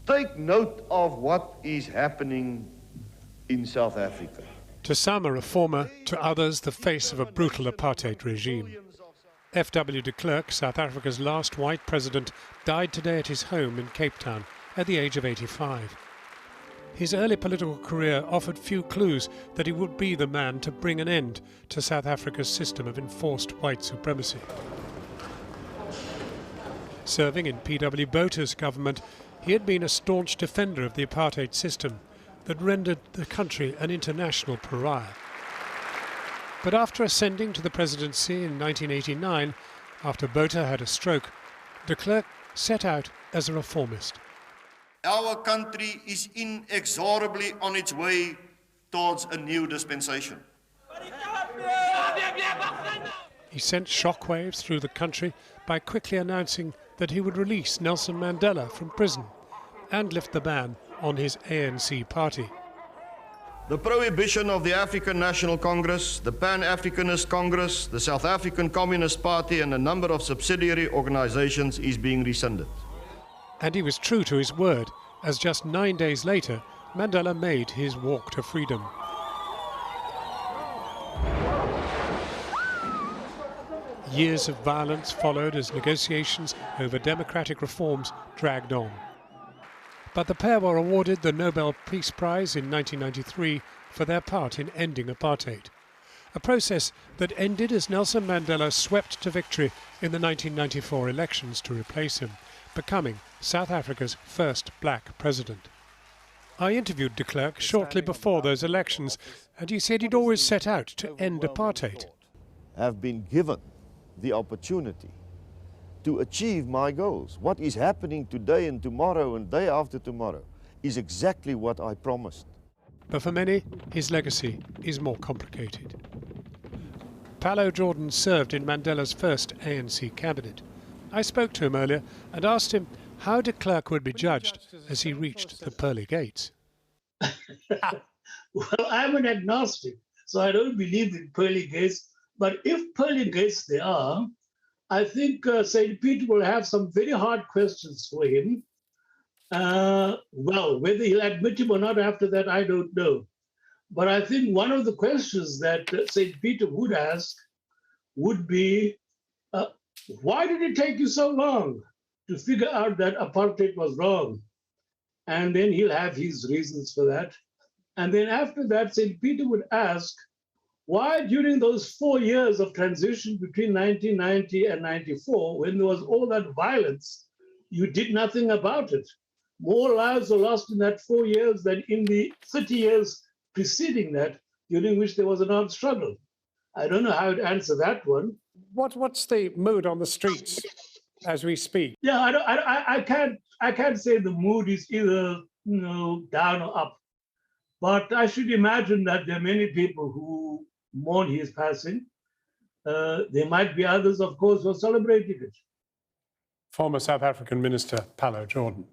Take note of what is happening in South Africa. To some a reformer, to others the face of a brutal apartheid regime. F.W. de Klerk, South Africa's last white president, died today at his home in Cape Town at the age of 85. His early political career offered few clues that he would be the man to bring an end to South Africa's system of enforced white supremacy. Serving in P.W. Botha's government, he had been a staunch defender of the apartheid system that rendered the country an international pariah. But after ascending to the presidency in 1989, after Botha had a stroke, de Klerk set out as a reformist. Our country is inexorably on its way towards a new dispensation. He sent shockwaves through the country by quickly announcing that he would release Nelson Mandela from prison and lift the ban on his ANC party. The prohibition of the African National Congress, the Pan-Africanist Congress, the South African Communist Party and a number of subsidiary organizations is being rescinded. And he was true to his word, as just 9 days later, Mandela made his walk to freedom. Years of violence followed as negotiations over democratic reforms dragged on. But the pair were awarded the Nobel Peace Prize in 1993 for their part in ending apartheid, a process that ended as Nelson Mandela swept to victory in the 1994 elections to replace him, becoming South Africa's first black president. I interviewed de Klerk shortly before those elections, and he said he'd always set out to end apartheid. Have been given the opportunity to achieve my goals. What is happening today and tomorrow and day after tomorrow is exactly what I promised. But for many, his legacy is more complicated. Pallo Jordan served in Mandela's first ANC cabinet. I spoke to him earlier and asked him how de Klerk would be judged as he reached the pearly gates. Well, I'm an agnostic, so I don't believe in pearly gates. But if pearly gates there are, I think St. Peter will have some very hard questions for him. Well, whether he'll admit him or not after that, I don't know. But I think one of the questions that St. Peter would ask would be, why did it take you so long to figure out that apartheid was wrong? And then he'll have his reasons for that. And then after that, St. Peter would ask, why during those 4 years of transition between 1990 and 94, when there was all that violence, you did nothing about it? More lives were lost in that 4 years than in the 30 years preceding that, during which there was an armed struggle. I don't know how to answer that one. What's the mood on the streets as we speak? Yeah, I can't say the mood is either down or up, but I should imagine that there are many people who mourn his passing. There might be others, of course, who are celebrating it. Former South African Minister Pallo Jordan.